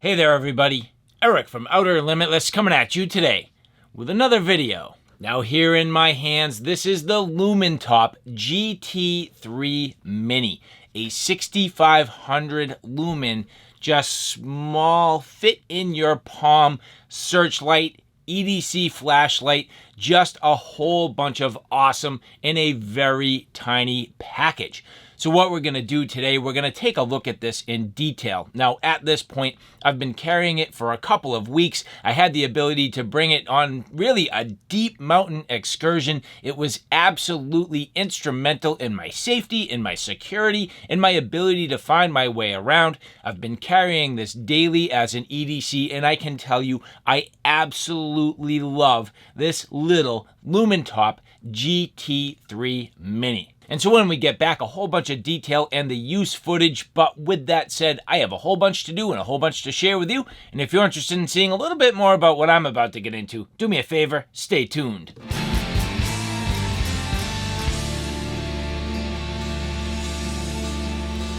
Hey there everybody, Eric from Outer Limitless coming at you today with another video. Now here in my hands, this is the Lumintop GT3 Mini, a 6500 lumen, just small, fit in your palm, searchlight, EDC flashlight, just a whole bunch of awesome in a very tiny package. So what we're going to do today, we're going to take a look at this in detail. Now, at this point, I've been carrying it for a couple of weeks. I had the ability to bring it on really a deep mountain excursion. It was absolutely instrumental in my safety, in my security, in my ability to find my way around. I've been carrying this daily as an EDC, and I can tell you, I absolutely love this little Lumintop GT3 Mini. And so when we get back, a whole bunch of detail and the use footage. But with that said, I have a whole bunch to do and a whole bunch to share with you. And if you're interested in seeing a little bit more about what I'm about to get into, do me a favor, stay tuned.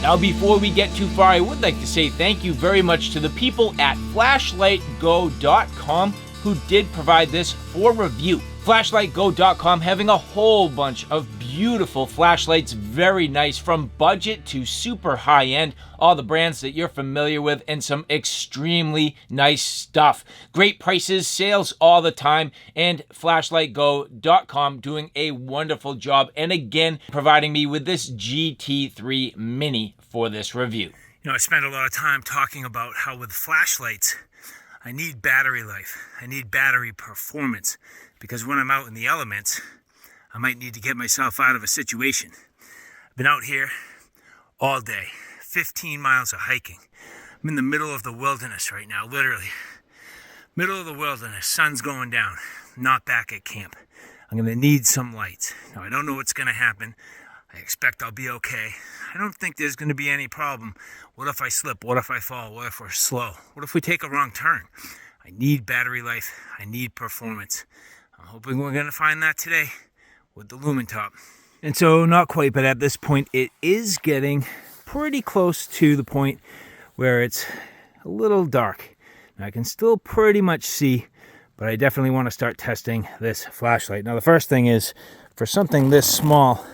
Now, before we get too far, I would like to say thank you very much to the people at FlashlightGo.com who did provide this for review. FlashlightGo.com having a whole bunch of beautiful flashlights, very nice, from budget to super high-end, all the brands that you're familiar with, and some extremely nice stuff. Great prices, sales all the time, and FlashlightGo.com doing a wonderful job, and again, providing me with this GT3 Mini for this review. You know, I spent a lot of time talking about how with flashlights, I need battery life, I need battery performance, because when I'm out in the elements, I might need to get myself out of a situation. I've been out here all day, 15 miles of hiking. I'm in the middle of the wilderness right now, literally. Middle of the wilderness, sun's going down, not back at camp. I'm gonna need some lights. Now, I don't know what's gonna happen. I expect I'll be okay. I don't think there's gonna be any problem. What if I slip? What if I fall? What if we're slow? What if we take a wrong turn? I need battery life. I need performance. I'm hoping we're gonna find that today with the Lumintop. And so, not quite, but at this point, it is getting pretty close to the point where it's a little dark. Now, I can still pretty much see, but I definitely want to start testing this flashlight. Now, the first thing is, for something this small,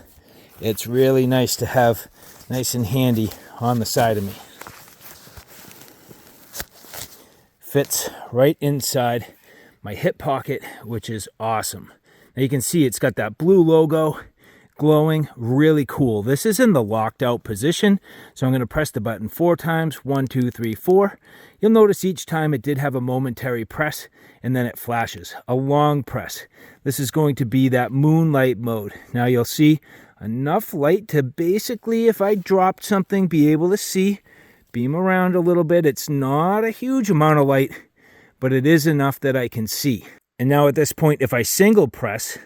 it's really nice to have nice and handy on the side of me. Fits right inside my hip pocket, which is awesome. Now you can see it's got that blue logo glowing, really cool. This is in the locked out position, so I'm going to press the button 4 times, 1, 2, 3, 4. You'll notice each time it did have a momentary press, and then it flashes, a long press. This is going to be that moonlight mode. Now you'll see enough light to basically, if I dropped something, be able to see, beam around a little bit. It's not a huge amount of light, but it is enough that I can see. And now at this point, if I single press,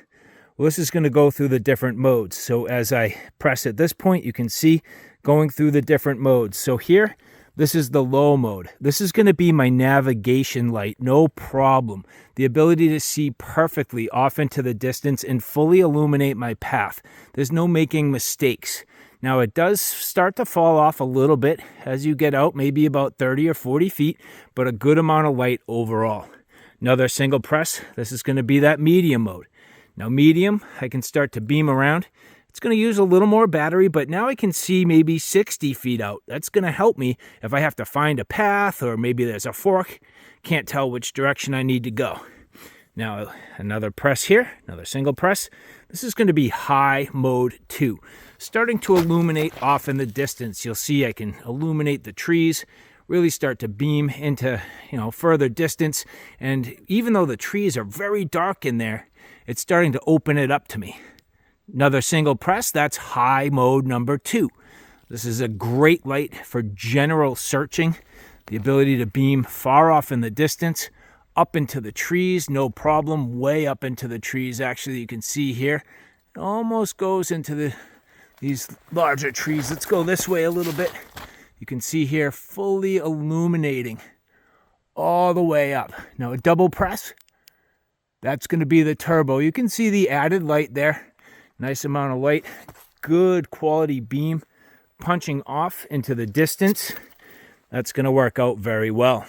well, this is going to go through the different modes. So as I press at this point, you can see going through the different modes. So here, this is the low mode. This is going to be my navigation light, no problem. The ability to see perfectly off into the distance and fully illuminate my path. There's no making mistakes. Now it does start to fall off a little bit as you get out, maybe about 30 or 40 feet, but a good amount of light overall. Another single press, this is going to be that medium mode. Now medium, I can start to beam around. It's going to use a little more battery, but now I can see maybe 60 feet out. That's going to help me if I have to find a path or maybe there's a fork. Can't tell which direction I need to go. Now another press here, another single press. This is going to be high mode 2. Starting to illuminate off in the distance. You'll see I can illuminate the trees, really start to beam into, further distance. And even though the trees are very dark in there, it's starting to open it up to me. Another single press, that's high mode number 2. This is a great light for general searching. The ability to beam far off in the distance, up into the trees, no problem, way up into the trees. Actually, you can see here, it almost goes into these larger trees. Let's go this way a little bit. You can see here, fully illuminating all the way up. Now a double press, that's going to be the turbo. You can see the added light there. Nice amount of light, good quality beam punching off into the distance. That's going to work out very well.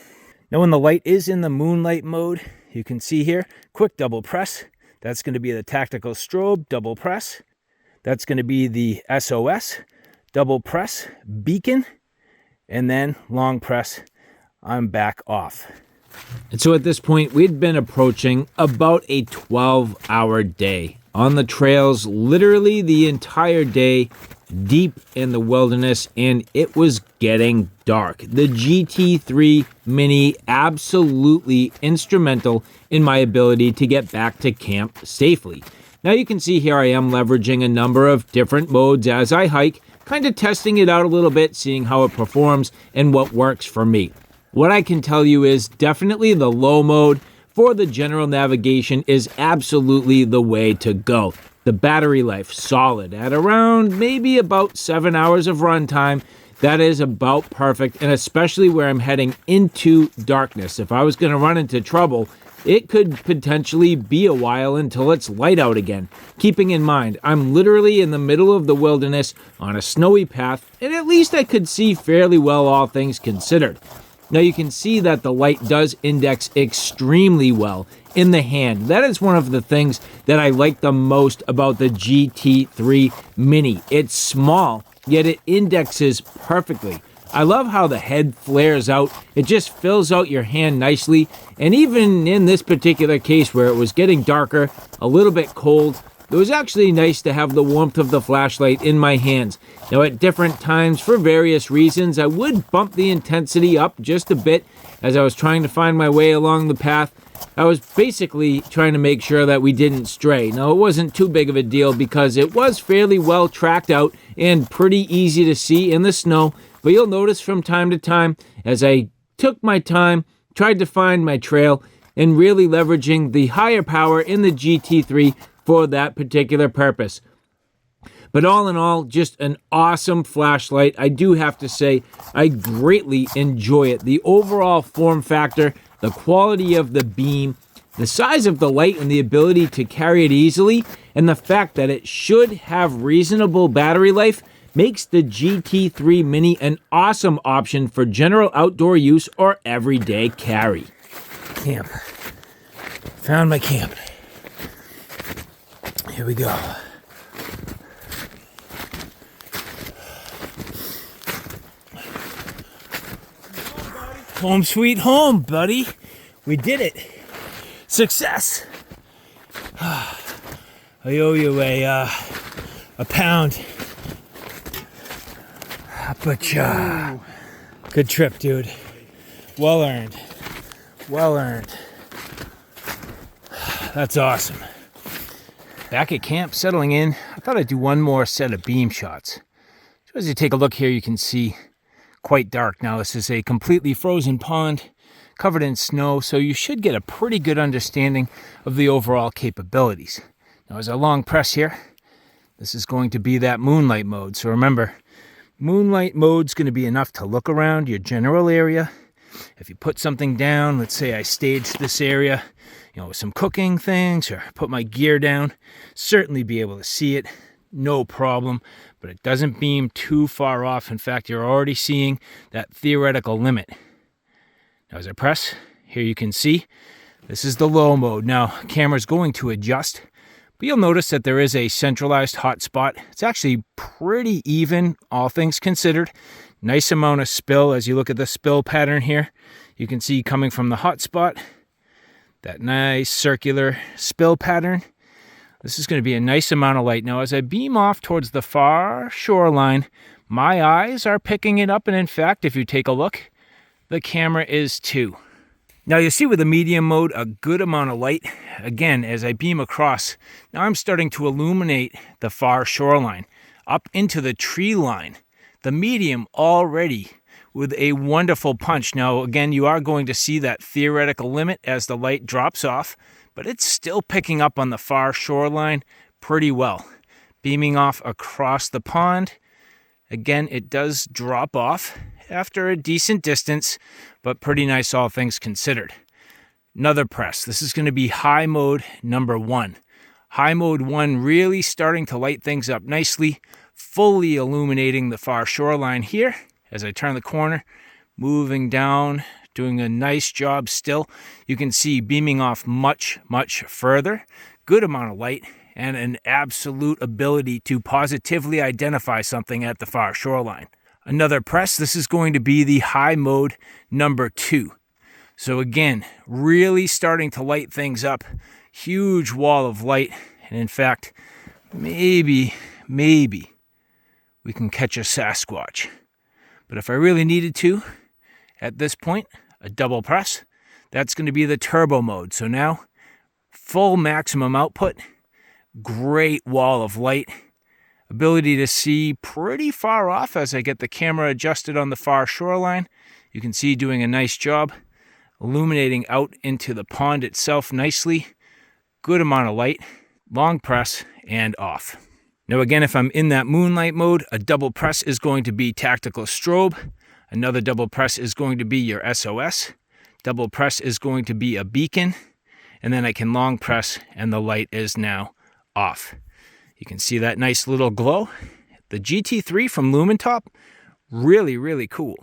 Now when the light is in the moonlight mode, you can see here, quick double press. That's going to be the tactical strobe, double press. That's going to be the SOS, double press, beacon, and then long press, I'm back off. And so at this point, we'd been approaching about a 12-hour day on the trails, literally the entire day, deep in the wilderness, and it was getting dark. The GT3 Mini absolutely instrumental in my ability to get back to camp safely. Now you can see here I am leveraging a number of different modes as I hike, kind of testing it out a little bit, seeing how it performs and what works for me. What I can tell you is definitely the low mode for the general navigation is absolutely the way to go. The battery life solid at around maybe about 7 hours of runtime. That is about perfect, and especially where I'm heading into darkness. If I was going to run into trouble, it could potentially be a while until it's light out again. Keeping in mind, I'm literally in the middle of the wilderness on a snowy path, and at least I could see fairly well, all things considered. Now you can see that the light does index extremely well in the hand. That is one of the things that I like the most about the GT3 Mini. It's small, yet it indexes perfectly. I love how the head flares out. It just fills out your hand nicely. And even in this particular case where it was getting darker, a little bit cold, it was actually nice to have the warmth of the flashlight in my hands. Now at different times, for various reasons, I would bump the intensity up just a bit as I was trying to find my way along the path. I was basically trying to make sure that we didn't stray. Now it wasn't too big of a deal because it was fairly well tracked out and pretty easy to see in the snow. But you'll notice from time to time as I took my time, tried to find my trail, and really leveraging the higher power in the GT3 for that particular purpose. But all in all, just an awesome flashlight. I do have to say, I greatly enjoy it. The overall form factor, the quality of the beam, the size of the light and the ability to carry it easily, and the fact that it should have reasonable battery life makes the GT3 Mini an awesome option for general outdoor use or everyday carry. Camp. Found my camp. Here we go. Home sweet home, buddy. We did it. Success. I owe you a pound. But good trip, dude. Well earned. Well earned. That's awesome. Back at camp, settling in, I thought I'd do one more set of beam shots. So as you take a look here, you can see quite dark. Now this is a completely frozen pond covered in snow, so you should get a pretty good understanding of the overall capabilities. Now as I long press here, this is going to be that moonlight mode. So remember, moonlight mode's going to be enough to look around your general area. If you put something down, let's say I staged this area, with some cooking things, or put my gear down, certainly be able to see it, no problem, but it doesn't beam too far off. In fact, you're already seeing that theoretical limit. Now as I press, here you can see, this is the low mode. Now, camera's going to adjust, but you'll notice that there is a centralized hotspot. It's actually pretty even, all things considered. Nice amount of spill as you look at the spill pattern here. You can see coming from the hotspot, that nice circular spill pattern. This is going to be a nice amount of light. Now, as I beam off towards the far shoreline, my eyes are picking it up. And in fact, if you take a look, the camera is too. Now you see with the medium mode, a good amount of light. Again, as I beam across, now I'm starting to illuminate the far shoreline up into the tree line. The medium already with a wonderful punch. Now, again, you are going to see that theoretical limit as the light drops off, but it's still picking up on the far shoreline pretty well. Beaming off across the pond. Again, it does drop off after a decent distance, but pretty nice all things considered. Another press. This is going to be high mode number 1. High mode 1 really starting to light things up nicely, fully illuminating the far shoreline here. As I turn the corner, moving down, doing a nice job still. You can see beaming off much, much further. Good amount of light and an absolute ability to positively identify something at the far shoreline. Another press, this is going to be the high mode number 2. So again, really starting to light things up. Huge wall of light. And in fact, maybe we can catch a Sasquatch. But if I really needed to, at this point, a double press, that's going to be the turbo mode. So now, full maximum output, great wall of light, ability to see pretty far off as I get the camera adjusted on the far shoreline. You can see doing a nice job, illuminating out into the pond itself nicely. Good amount of light, long press, and off. Now again, if I'm in that moonlight mode, a double press is going to be tactical strobe. Another double press is going to be your SOS. Double press is going to be a beacon. And then I can long press and the light is now off. You can see that nice little glow. The GT3 from Lumintop, really, really cool.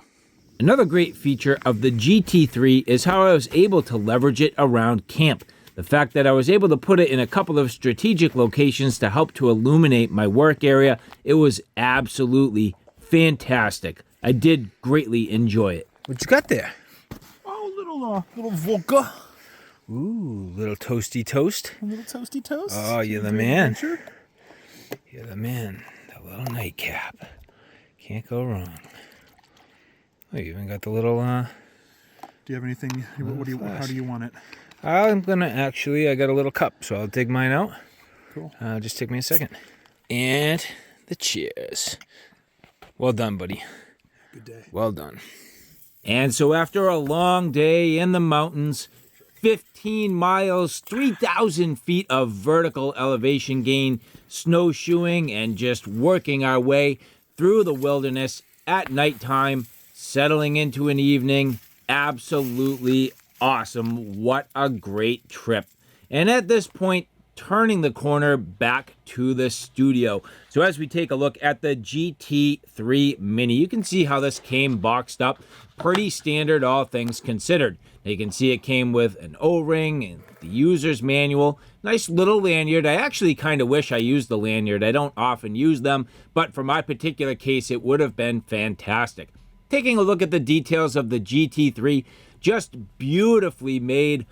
Another great feature of the GT3 is how I was able to leverage it around camp. The fact that I was able to put it in a couple of strategic locations to help to illuminate my work area, it was absolutely fantastic. I did greatly enjoy it. What you got there? Oh, little vodka. Ooh, little toasty toast. A little toasty toast. Oh, you're the man. You're the man. The little nightcap. Can't go wrong. Oh, you even got the little, Do you have anything? How do you want it? I'm gonna I got a little cup, so I'll dig mine out. Cool. Just take me a second. And the cheers. Well done, buddy. Good day. Well done. And so after a long day in the mountains, 15 miles, 3,000 feet of vertical elevation gain, snowshoeing, and just working our way through the wilderness at nighttime, settling into an evening, absolutely awesome. What a great trip. And at this point, turning the corner back to the studio. So as we take a look at the GT3 Mini, you can see how this came boxed up. Pretty standard, all things considered. Now you can see it came with an O-ring and the user's manual. Nice little lanyard. I actually kind of wish I used the lanyard. I don't often use them, but for my particular case, it would have been fantastic. Taking a look at the details of the GT3, just beautifully made,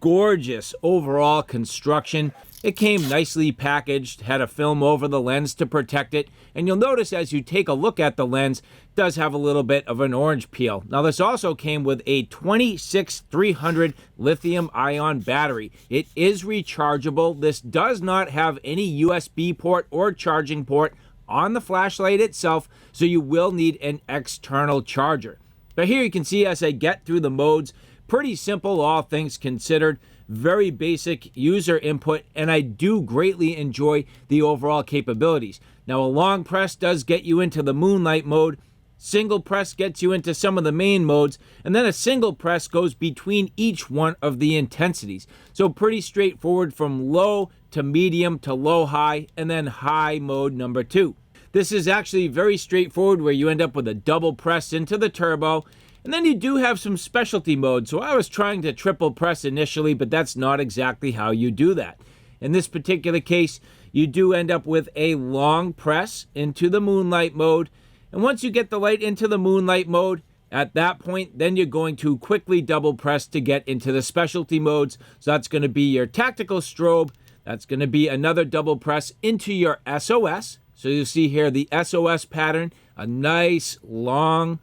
gorgeous overall construction. It came nicely packaged, had a film over the lens to protect it, and you'll notice as you take a look at the lens, it does have a little bit of an orange peel. Now this also came with a 26300 lithium ion battery. It is rechargeable. This does not have any USB port or charging port on the flashlight itself, so you will need an external charger. But here you can see as I get through the modes, pretty simple, all things considered, very basic user input, and I do greatly enjoy the overall capabilities. Now, a long press does get you into the moonlight mode, single press gets you into some of the main modes, and then a single press goes between each one of the intensities. So pretty straightforward from low to medium to low high, and then high mode number 2. This is actually very straightforward where you end up with a double press into the turbo, and then you do have some specialty modes. So I was trying to triple press initially, but that's not exactly how you do that. In this particular case, you do end up with a long press into the moonlight mode. And once you get the light into the moonlight mode, at that point, then you're going to quickly double press to get into the specialty modes. So that's going to be your tactical strobe. That's going to be another double press into your SOS. So you see here the SOS pattern, a nice, long,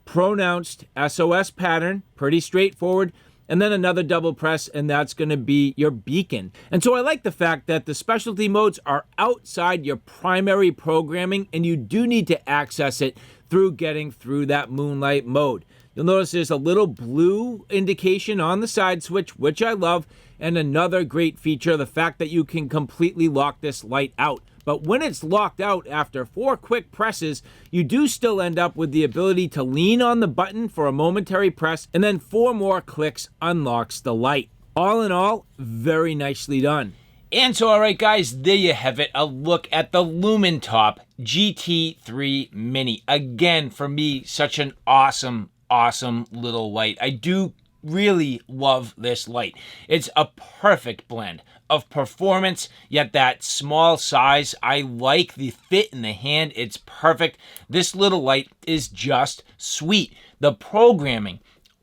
pronounced SOS pattern, pretty straightforward. And then another double press, and that's going to be your beacon. And so I like the fact that the specialty modes are outside your primary programming, and you do need to access it through getting through that moonlight mode. You'll notice there's a little blue indication on the side switch, which I love. And another great feature, the fact that you can completely lock this light out. But when it's locked out after 4 quick presses, you do still end up with the ability to lean on the button for a momentary press, and then 4 more clicks unlocks the light. All in all, very nicely done. And so, all right, guys, there you have it. A look at the Lumintop GT3 Mini. Again, for me, such an awesome awesome little light. I do really love this light. It's a perfect blend of performance, yet that small size. I like the fit in the hand. It's perfect. This little light is just sweet. The programming,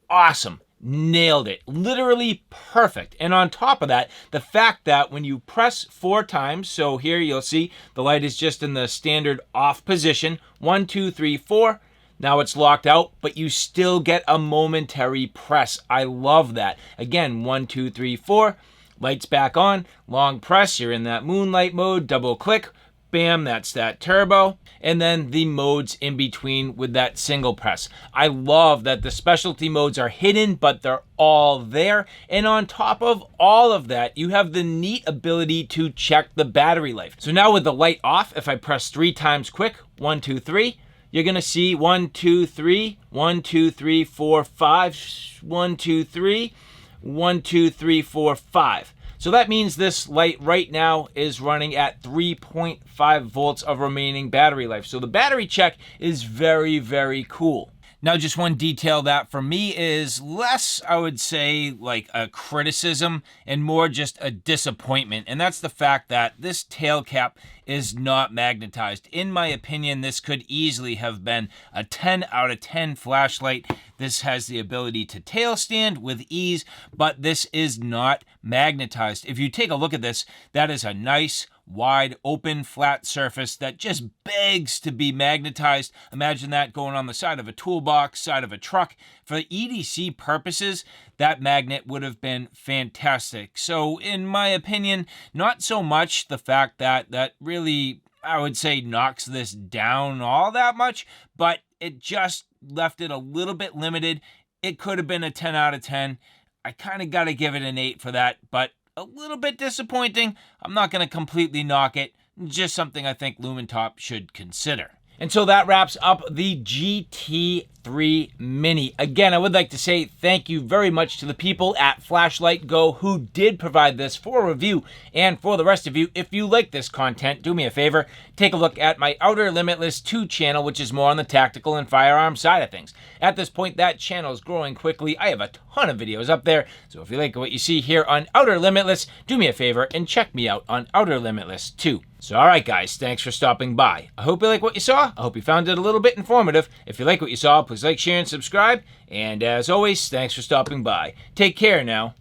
awesome. Nailed it. Literally perfect. And on top of that, the fact that when you press 4 times, so here you'll see the light is just in the standard off position. 1, 2, 3, 4. Now it's locked out, but you still get a momentary press. I love that. Again, 1, 2, 3, 4. Lights back on. Long press. You're in that moonlight mode. Double click. Bam, that's that turbo. And then the modes in between with that single press. I love that the specialty modes are hidden, but they're all there. And on top of all of that, you have the neat ability to check the battery life. So now with the light off, if I press 3 times quick, 1, 2, 3, you're gonna see 1, 2, 3, 1, 2, 3, 4, 5, 1, 2, 3, 1, 2, 3, 4, 5. So that means this light right now is running at 3.5 volts of remaining battery life. So the battery check is very, very cool. Now, just one detail that for me is less, I would say, like a criticism and more just a disappointment. And that's the fact that this tail cap is not magnetized. In my opinion, this could easily have been a 10 out of 10 flashlight. This has the ability to tail stand with ease, but this is not magnetized. If you take a look at this, that is a nice, wide, open, flat surface that just begs to be magnetized. Imagine that going on the side of a toolbox, side of a truck. For EDC purposes, that magnet would have been fantastic. So in my opinion, not so much the fact that that really, I would say, knocks this down all that much, but it just left it a little bit limited. It could have been a 10 out of 10. I kind of got to give it an 8 for that, but a little bit disappointing. I'm not going to completely knock it. Just something I think Lumintop should consider. And so that wraps up the GT3 Mini. Again, I would like to say thank you very much to the people at FlashlightGo who did provide this for a review. And for the rest of you, if you like this content, do me a favor, take a look at my Outer Limitless 2 channel, which is more on the tactical and firearm side of things. At this point, that channel is growing quickly. I have a ton of videos up there. So if you like what you see here on Outer Limitless, do me a favor and check me out on Outer Limitless 2. So all right, guys, thanks for stopping by. I hope you like what you saw. I hope you found it a little bit informative. If you like what you saw, please like, share, and subscribe. And as always, thanks for stopping by. Take care now.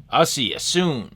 I'll see you soon.